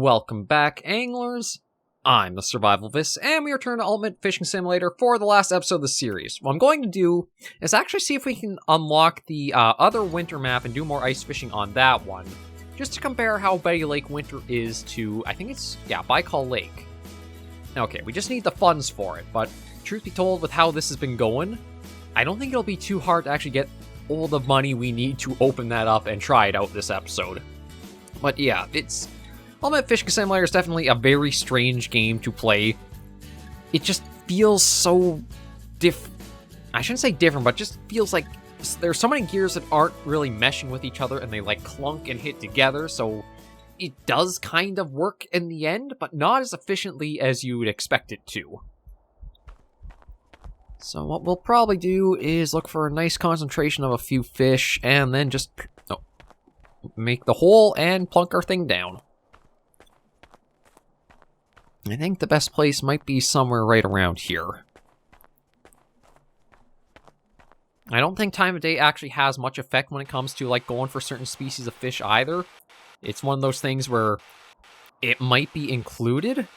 Welcome back, anglers. I'm the SurvivalVis, and we return to Ultimate Fishing Simulator for the last episode of the series. What I'm going to do is actually see if we can unlock the other winter map and do more ice fishing on that one, just to compare how Betty Lake Winter is to, I think it's, Baikal Lake. Okay, we just need the funds for it, but truth be told, with how this has been going, I don't think it'll be too hard to actually get all the money we need to open that up and try it out this episode. But yeah, Ultimate Fishing Simulator is definitely a very strange game to play. It just feels so I shouldn't say different, but just feels like there's so many gears that aren't really meshing with each other and they like clunk and hit together, so it does kind of work in the end, but not as efficiently as you would expect it to. So what we'll probably do is look for a nice concentration of a few fish and then just make the hole and plunk our thing down. I think the best place might be somewhere right around here. I don't think time of day actually has much effect when it comes to like going for certain species of fish either. It's one of those things where it might be included,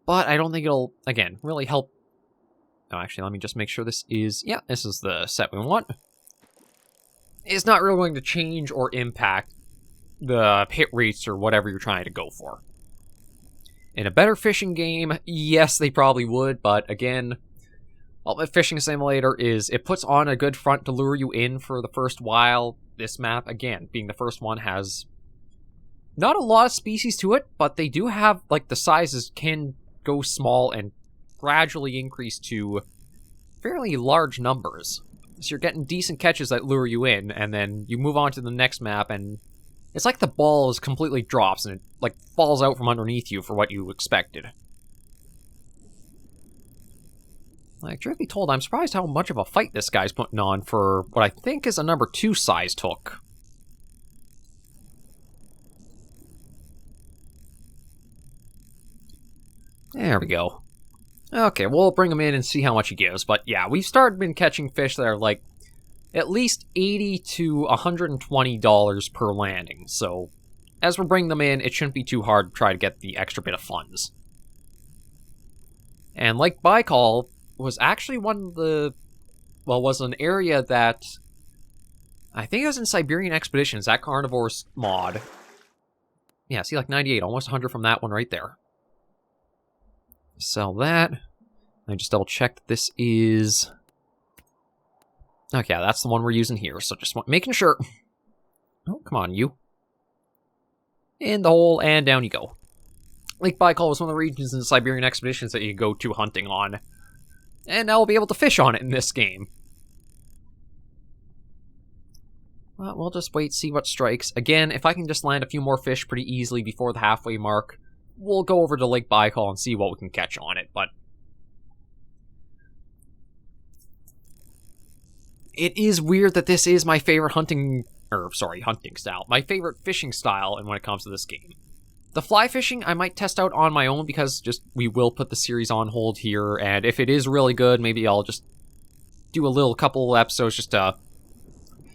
but I don't think it'll, again, really help. Oh, actually, let me just make sure this is the set we want. It's not really going to change or impact the hit rates or whatever you're trying to go for. In a better fishing game, yes, they probably would, but again, Ultimate Fishing Simulator it puts on a good front to lure you in for the first while. This map, again, being the first one, has not a lot of species to it, but they do have, like, the sizes can go small and gradually increase to fairly large numbers. So you're getting decent catches that lure you in, and then you move on to the next map, and it's like the ball is completely drops, and it, like, falls out from underneath you for what you expected. Like, truth be told, I'm surprised how much of a fight this guy's putting on for what I think is a number 2 sized hook. There we go. Okay, we'll bring him in and see how much he gives. But yeah, we've been catching fish that are like at least $80 to $120 per landing. So as we're bringing them in, it shouldn't be too hard to try to get the extra bit of funds. And Lake Baikal was actually was an area that I think it was in Siberian Expeditions, that Carnivore's mod. Yeah, see, like 98, almost 100 from that one right there. Sell that. I just double check that this is... Okay, that's the one we're using here, so just making sure. Oh, come on, you. In the hole, and down you go. Lake Baikal was one of the regions in the Siberian Expeditions that you go to hunting on. And now we'll be able to fish on it in this game. Well, we'll just wait, see what strikes. Again, if I can just land a few more fish pretty easily before the halfway mark, we'll go over to Lake Baikal and see what we can catch on it, but it is weird that this is my favorite hunting style. My favorite fishing style when it comes to this game. The fly fishing I might test out on my own because we will put the series on hold here, and if it is really good, maybe I'll just do a couple episodes just to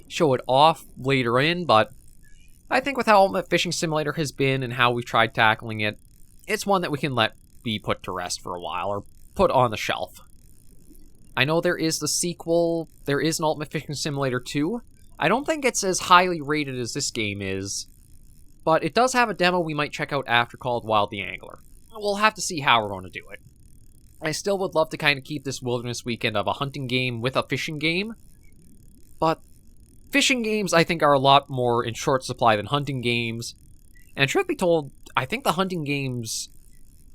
show it off later in, but I think with how Ultimate Fishing Simulator has been and how we've tried tackling it, it's one that we can let be put to rest for a while, or put on the shelf. I know there is the sequel, there is an Ultimate Fishing Simulator 2. I don't think it's as highly rated as this game is, but it does have a demo we might check out after called Wild the Angler. We'll have to see how we're going to do it. I still would love to kind of keep this wilderness weekend of a hunting game with a fishing game, but fishing games I think are a lot more in short supply than hunting games, and truth be told, I think the hunting games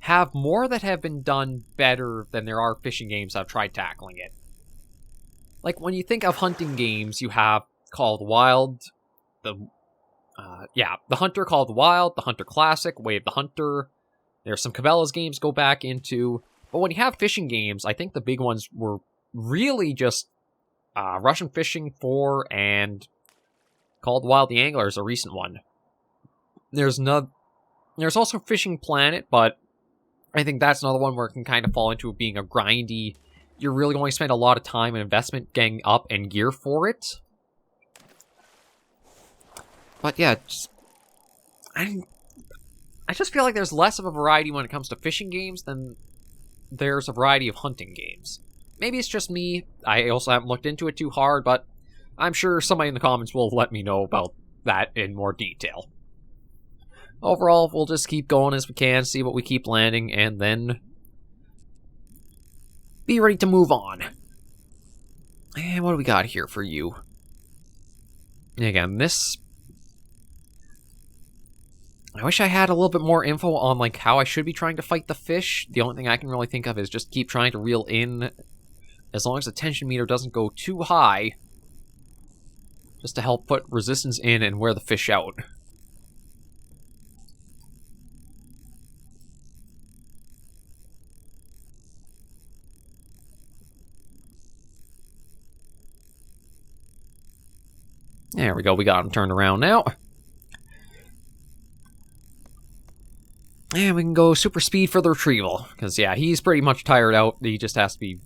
have more that have been done better than there are fishing games that have tried tackling it. Like, when you think of hunting games, you have Called Wild, the Hunter Called Wild, the Hunter Classic, Way of the Hunter. There's some Cabela's games go back into, but when you have fishing games, I think the big ones were really just Russian Fishing 4 and Called Wild the Angler is a recent one. There's also Fishing Planet, but I think that's another one where it can kind of fall into being a grindy. You're really going to spend a lot of time and investment getting up and gear for it. But yeah, I just feel like there's less of a variety when it comes to fishing games than there's a variety of hunting games. Maybe it's just me. I also haven't looked into it too hard, but I'm sure somebody in the comments will let me know about that in more detail. Overall, we'll just keep going as we can, see what we keep landing, and then be ready to move on. And what do we got here for you? Again, this... I wish I had a little bit more info on like how I should be trying to fight the fish. The only thing I can really think of is just keep trying to reel in as long as the tension meter doesn't go too high, just to help put resistance in and wear the fish out. There we go, we got him turned around now. And we can go super speed for the retrieval. Because, yeah, he's pretty much tired out. He just has to be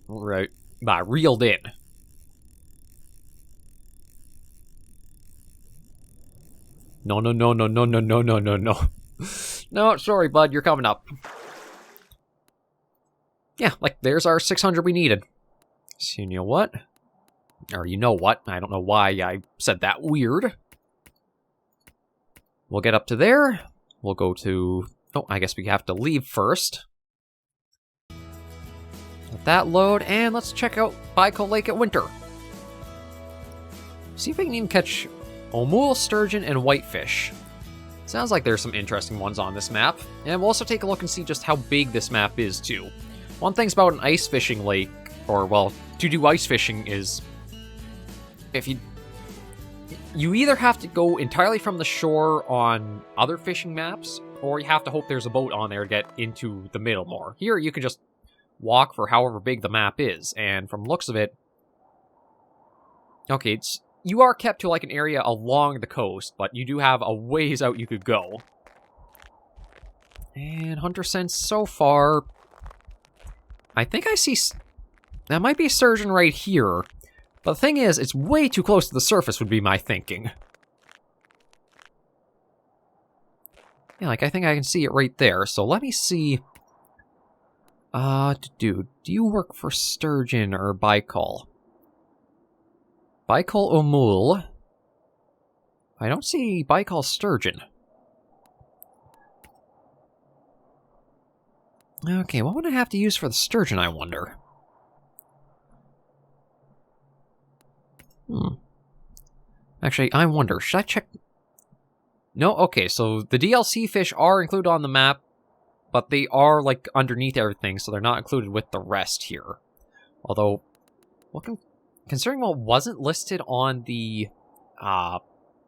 reeled in. No. No, sorry, bud, you're coming up. Yeah, like, there's our 600 we needed. So, you know what? Or you know what? I don't know why I said that weird. We'll get up to there. We'll go to... Oh, I guess we have to leave first. Let that load, and let's check out Baikal Lake at winter. See if we can even catch omul, sturgeon, and whitefish. Sounds like there's some interesting ones on this map. And we'll also take a look and see just how big this map is, too. One thing's about an ice fishing lake, or, well, to do ice fishing is... If you either have to go entirely from the shore on other fishing maps, or you have to hope there's a boat on there to get into the middle more. Here, you can just walk for however big the map is, and from looks of it... Okay, you are kept to, like, an area along the coast, but you do have a ways out you could go. And Hunter sense so far... I think I see... That might be a sturgeon right here. But the thing is, it's way too close to the surface would be my thinking. Yeah, like, I think I can see it right there. So let me see... Dude, do you work for sturgeon or Baikal? Baikal omul. I don't see Baikal sturgeon. Okay, what would I have to use for the sturgeon, I wonder? Actually, I wonder, should I check... No, okay, so the DLC fish are included on the map, but they are, like, underneath everything, so they're not included with the rest here. Although, considering what wasn't listed on the,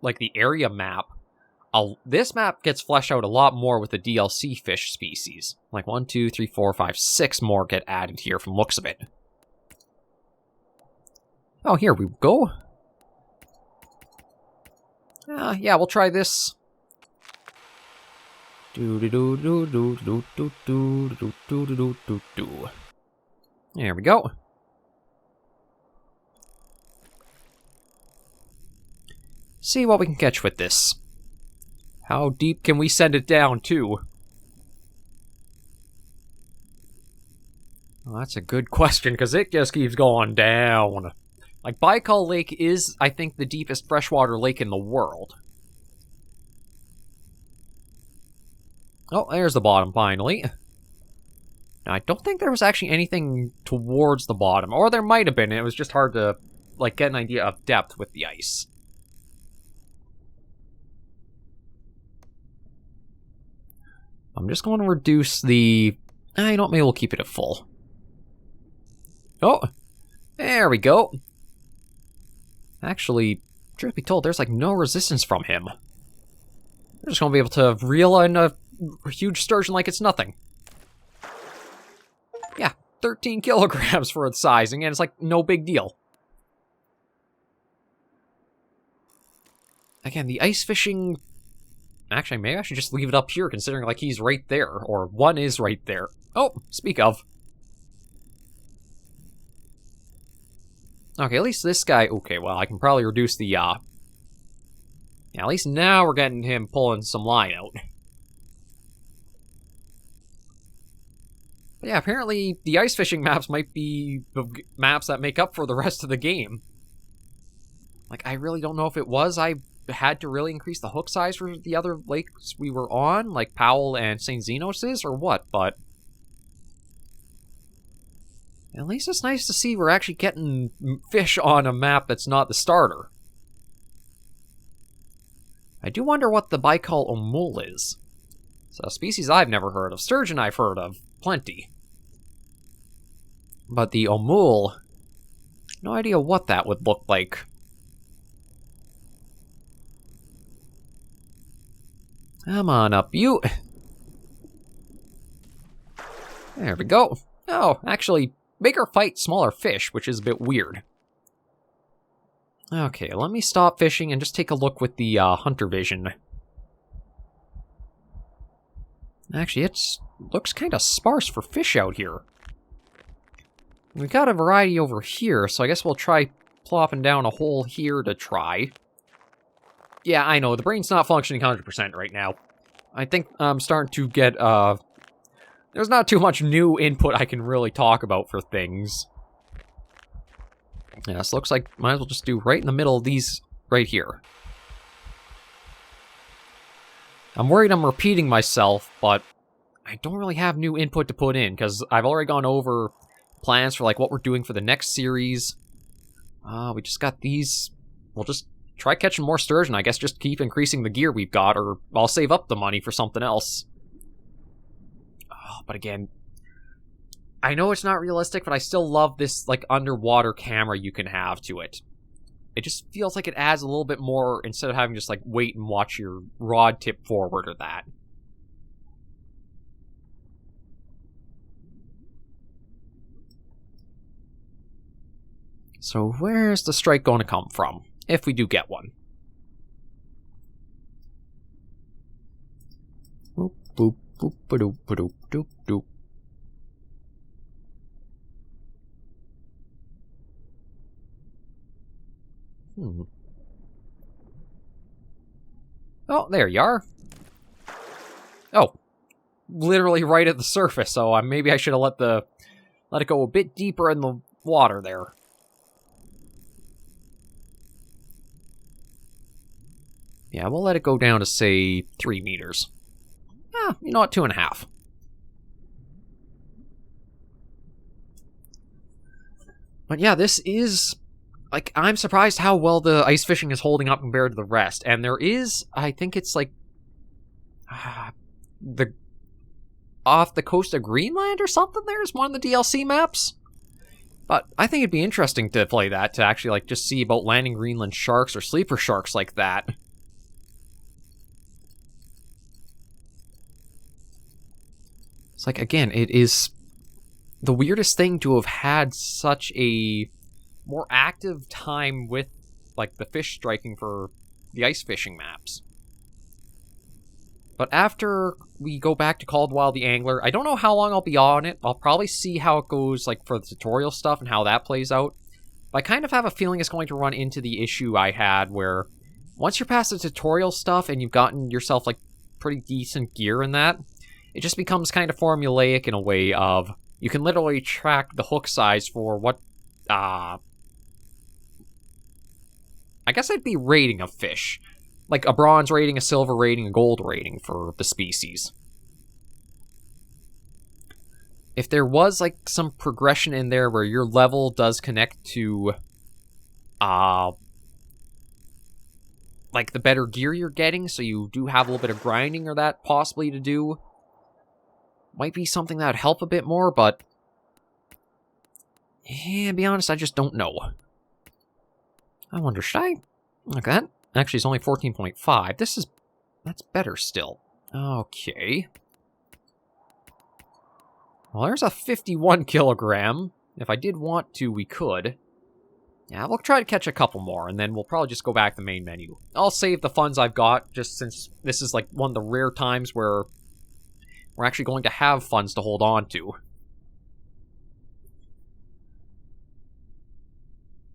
like, the area map, this map gets fleshed out a lot more with the DLC fish species. Like, 1, 2, 3, 4, 5, 6 more get added here from looks of it. Oh, here we go. Yeah, we'll try this. There we go. See what we can catch with this. How deep can we send it down, too? Well, that's a good question, because it just keeps going down. Like, Baikal Lake is, I think, the deepest freshwater lake in the world. Oh, there's the bottom, finally. Now, I don't think there was actually anything towards the bottom. Or there might have been. It was just hard to, like, get an idea of depth with the ice. I'm just going to reduce the... I don't, maybe we'll keep it at full. Oh, there we go. Actually, truth be told, there's like no resistance from him. We're just gonna be able to reel in a huge sturgeon like it's nothing. Yeah, 13 kilograms for its sizing, and it's like no big deal. Again, the ice fishing... Actually, maybe I should just leave it up here, considering like he's right there, or one is right there. Oh, speak of. Okay, at least this guy... Okay, well, I can probably reduce the, Yeah, at least now we're getting him pulling some line out. But yeah, apparently the ice fishing maps might be the maps that make up for the rest of the game. Like, I really don't know if it was I had to really increase the hook size for the other lakes we were on, like Powell and St. Zenos' or what, but at least it's nice to see we're actually getting fish on a map that's not the starter. I do wonder what the Baikal omul is. It's a species I've never heard of. Sturgeon I've heard of. Plenty. But the omul, no idea what that would look like. Come on up, you. There we go. Oh, actually, bigger fight smaller fish, which is a bit weird. Okay, let me stop fishing and just take a look with the hunter vision. Actually, it looks kind of sparse for fish out here. We've got a variety over here, so I guess we'll try plopping down a hole here to try. Yeah, I know, the brain's not functioning 100% right now. I think I'm starting to get, there's not too much new input I can really talk about for things. Yeah, this looks like might as well just do right in the middle of these right here. I'm worried I'm repeating myself, but I don't really have new input to put in, because I've already gone over plans for like what we're doing for the next series. We just got these. We'll just try catching more sturgeon, I guess, just keep increasing the gear we've got, or I'll save up the money for something else. But again, I know it's not realistic, but I still love this, like, underwater camera you can have to it. It just feels like it adds a little bit more, instead of having just, like, wait and watch your rod tip forward or that. So where's the strike going to come from, if we do get one? Boop, boop, boop, ba-doop, ba-doop, doop, doop. Oh, there you are. Oh, literally right at the surface, so maybe I should have let it go a bit deeper in the water there. Yeah, we'll let it go down to, say, 3 meters. You know what, 2.5. But yeah, this is, like, I'm surprised how well the ice fishing is holding up compared to the rest. And there is, I think it's like, off the coast of Greenland or something there's one of the DLC maps. But I think it'd be interesting to play that, to actually, like, just see about landing Greenland sharks or sleeper sharks like that. It's like, again, it is the weirdest thing to have had such a more active time with, like, the fish striking for the ice fishing maps. But after we go back to Called Wild the Angler, I don't know how long I'll be on it. I'll probably see how it goes, like, for the tutorial stuff and how that plays out. But I kind of have a feeling it's going to run into the issue I had where once you're past the tutorial stuff and you've gotten yourself, like, pretty decent gear in that, it just becomes kind of formulaic in a way of you can literally track the hook size for what, I guess it'd be rating of fish. Like a bronze rating, a silver rating, a gold rating for the species. If there was, like, some progression in there where your level does connect to, like, the better gear you're getting, so you do have a little bit of grinding or that possibly to do, might be something that would help a bit more, but yeah, to be honest, I just don't know. I wonder, should I? Look at that. Actually, it's only 14.5. That's better still. Okay. Well, there's a 51 kilogram. If I did want to, we could. Yeah, we'll try to catch a couple more, and then we'll probably just go back to the main menu. I'll save the funds I've got, just since this is, like, one of the rare times where we're actually going to have funds to hold on to.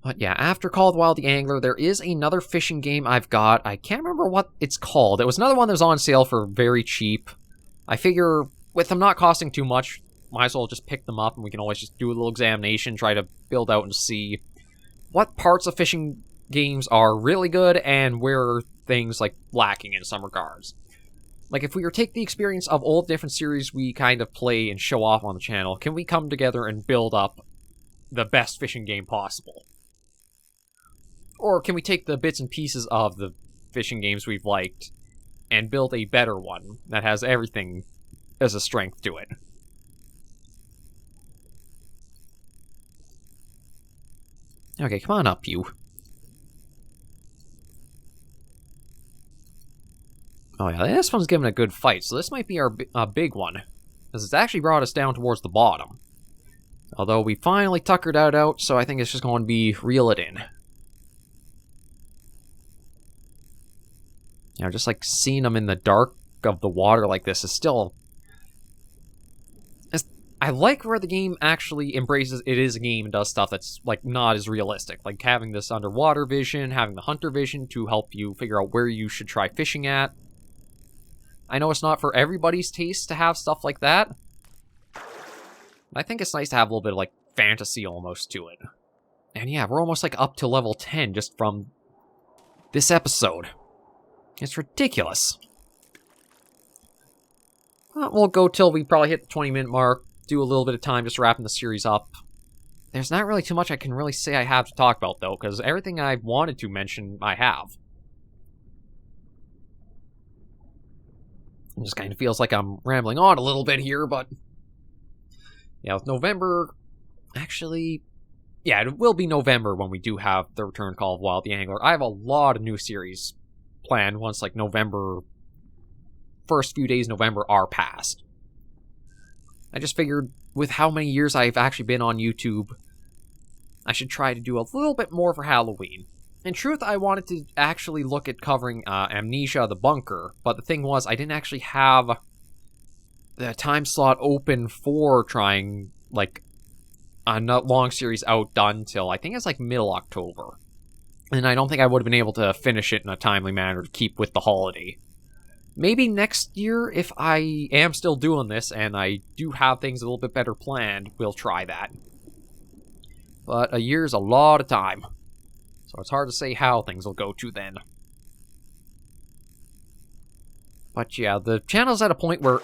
But yeah, after Called Wild the Angler, there is another fishing game I've got. I can't remember what it's called. It was another one that was on sale for very cheap. I figure, with them not costing too much, might as well just pick them up, and we can always just do a little examination, try to build out and see what parts of fishing games are really good and where are things like lacking in some regards. Like, if we were to take the experience of all the different series we kind of play and show off on the channel, can we come together and build up the best fishing game possible? Or can we take the bits and pieces of the fishing games we've liked and build a better one that has everything as a strength to it? Okay, come on up, you. Oh yeah, this one's giving a good fight, so this might be our big one, because it's actually brought us down towards the bottom. Although we finally tuckered that out, so I think it's just going to be reel it in. You know, just like seeing them in the dark of the water like this is still... I like where the game actually embraces it is a game and does stuff that's like not as realistic. Like having this underwater vision, having the hunter vision to help you figure out where you should try fishing at. I know it's not for everybody's taste to have stuff like that. I think it's nice to have a little bit of like fantasy almost to it. And yeah, we're almost like up to level 10 just from this episode. It's ridiculous. We'll go till we probably hit the 20-minute mark, do a little bit of time just wrapping the series up. There's not really too much I can really say I have to talk about, though, because everything I wanted to mention, I have. It just kind of feels like I'm rambling on a little bit here, but... yeah, with November... actually... yeah, it will be November when we do have the Return Call of Wild the Angler. I have a lot of new series planned once, like, November... first few days of November are past. I just figured, with how many years I've actually been on YouTube, I should try to do a little bit more for Halloween. In truth, I wanted to actually look at covering Amnesia the Bunker, but the thing was, I didn't actually have the time slot open for trying, like, a long series out done till, I think it's like middle October. And I don't think I would have been able to finish it in a timely manner to keep with the holiday. Maybe next year, if I am still doing this and I do have things a little bit better planned, we'll try that. But a year's a lot of time, so it's hard to say how things will go to then. But yeah, the channel's at a point where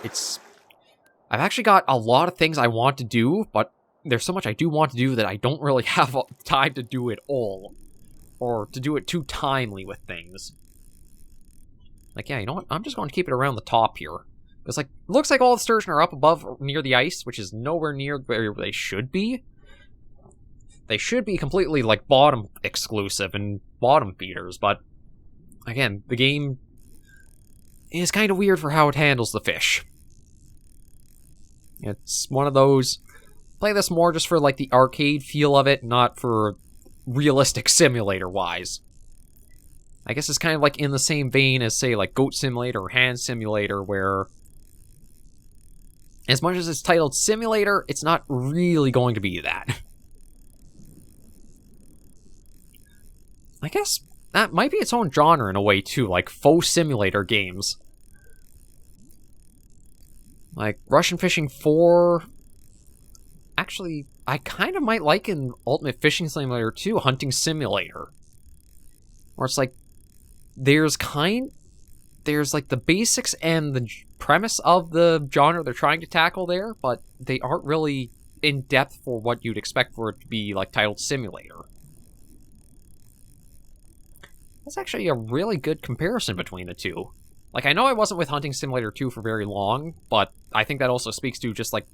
I've actually got a lot of things I want to do, but there's so much I do want to do that I don't really have time to do it all. Or to do it too timely with things. Like, yeah, you know what? I'm just going to keep it around the top here. Because, like, it looks like all the sturgeon are up above near the ice, which is nowhere near where they should be. They should be completely, like, bottom exclusive and bottom feeders, but, again, the game is kind of weird for how it handles the fish. It's one of those... play this more just for, like, the arcade feel of it, not for realistic simulator-wise. I guess it's kind of like in the same vein as, say, like Goat Simulator or Hand Simulator, where as much as it's titled Simulator, it's not really going to be that. I guess that might be its own genre in a way, too, like faux simulator games. Like Russian Fishing 4... actually, I kind of might like in Ultimate Fishing Simulator 2, Hunting Simulator. Where it's like, there's like the basics and the premise of the genre they're trying to tackle there, but they aren't really in depth for what you'd expect for it to be like titled Simulator. That's actually a really good comparison between the two. Like, I know I wasn't with Hunting Simulator 2 for very long, but I think that also speaks to just like,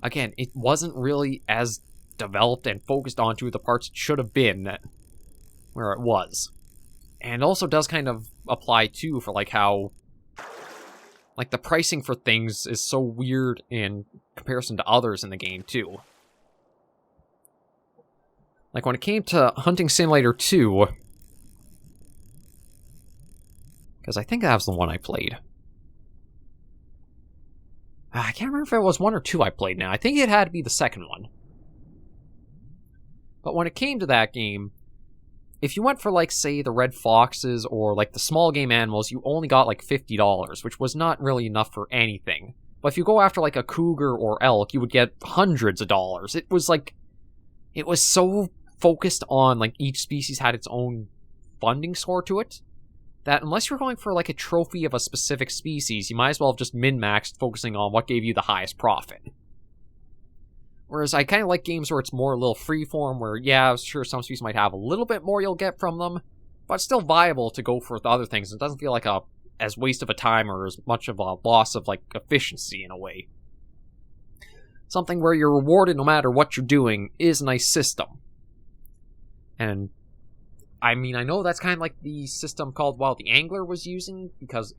again, it wasn't really as developed and focused onto the parts it should have been where it was. And also does kind of apply, too, for, like, how... like, the pricing for things is so weird in comparison to others in the game, too. Like, when it came to Hunting Simulator 2... because I think that was the one I played. I can't remember if it was 1 or 2 I played now. I think it had to be the second one. But when it came to that game... if you went for, like, say, the red foxes or, like, the small game animals, you only got, like, $50, which was not really enough for anything. But if you go after like a cougar or elk, you would get hundreds of dollars. It was so focused on like each species had its own funding score to it that unless you're going for like a trophy of a specific species, you might as well have just min-maxed focusing on what gave you the highest profit. Whereas I kind of like games where it's more a little freeform, where, yeah, sure, some species might have a little bit more you'll get from them, but it's still viable to go for the other things. It doesn't feel like as waste of a time or as much of a loss of, like, efficiency in a way. Something where you're rewarded no matter what you're doing is a nice system. And, I mean, I know that's kind of like the system called Wild the Angler was using, because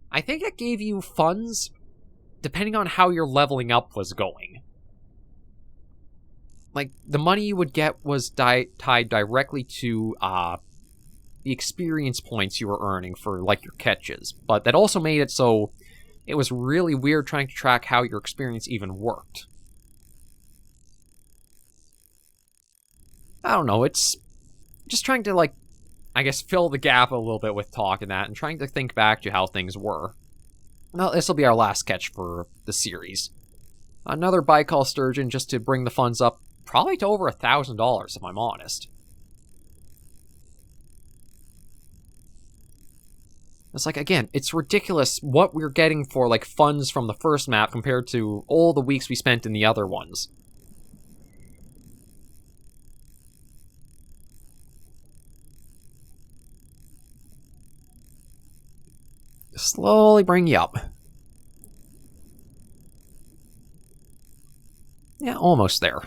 I think it gave you funds depending on how your leveling up was going. Like, the money you would get was tied directly to the experience points you were earning for, like, your catches. But that also made it so it was really weird trying to track how your experience even worked. I don't know, it's just trying to, like, I guess fill the gap a little bit with talk and that, and trying to think back to how things were. Well, this will be our last catch for the series. Another Baikal sturgeon just to bring the funds up probably to over $1,000 if I'm honest. It's like, again, it's ridiculous what we're getting for, like, funds from the first map compared to all the weeks we spent in the other ones. Slowly bring you up. Yeah, almost there.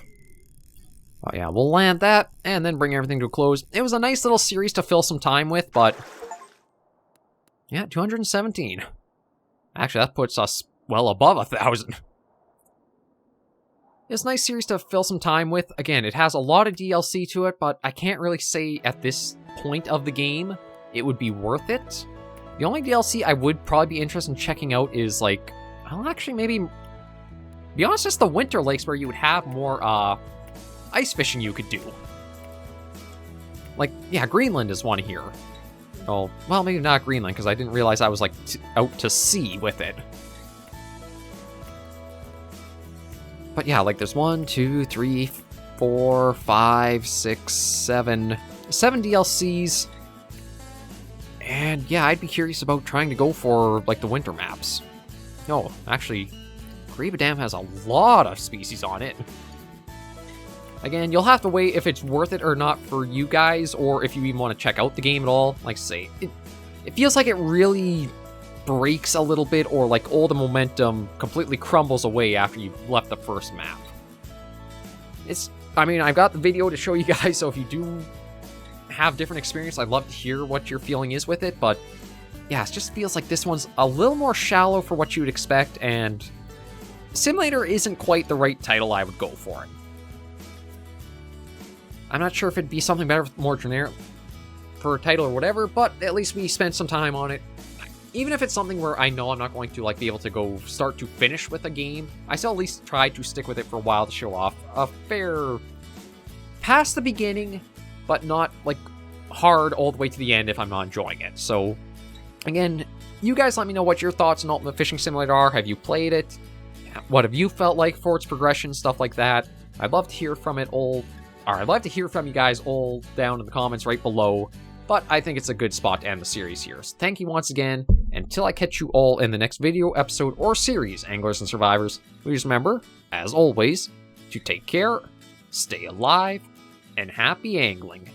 Oh yeah, we'll land that, and then bring everything to a close. It was a nice little series to fill some time with, but... yeah, 217. Actually, that puts us well above 1,000. It's a nice series to fill some time with. Again, it has a lot of DLC to it, but I can't really say at this point of the game it would be worth it. The only DLC I would probably be interested in checking out is, like... well, actually, maybe... be honest, just the winter lakes where you would have more, ice fishing you could do. Like, yeah, Greenland is one here. Oh, well, maybe not Greenland, because I didn't realize I was, like, out to sea with it. But yeah, like, there's 1, 2, 3, 4, 5, 6, 7 DLCs. And yeah, I'd be curious about trying to go for, like, the winter maps. No, actually, Kariba Dam has a lot of species on it. Again, you'll have to weigh if it's worth it or not for you guys, or if you even want to check out the game at all. Like I say, it feels like it really breaks a little bit, or like all the momentum completely crumbles away after you've left the first map. I mean, I've got the video to show you guys, so if you do have different experience, I'd love to hear what your feeling is with it, but yeah, it just feels like this one's a little more shallow for what you would expect, and Simulator isn't quite the right title I would go for it. I'm not sure if it'd be something better, more generic for a title or whatever, but at least we spent some time on it. Even if it's something where I know I'm not going to like be able to go start to finish with a game, I still at least try to stick with it for a while to show off a fair past the beginning, but not like hard all the way to the end if I'm not enjoying it. So again, you guys let me know what your thoughts on Ultimate Fishing Simulator are. Have you played it? What have you felt like for its progression, stuff like that? I'd love to hear from it all. Or I'd love to hear from you guys all down in the comments right below, but I think it's a good spot to end the series here. So thank you once again. Until I catch you all in the next video, episode, or series, Anglers and Survivors, please remember, as always, to take care, stay alive, and happy angling.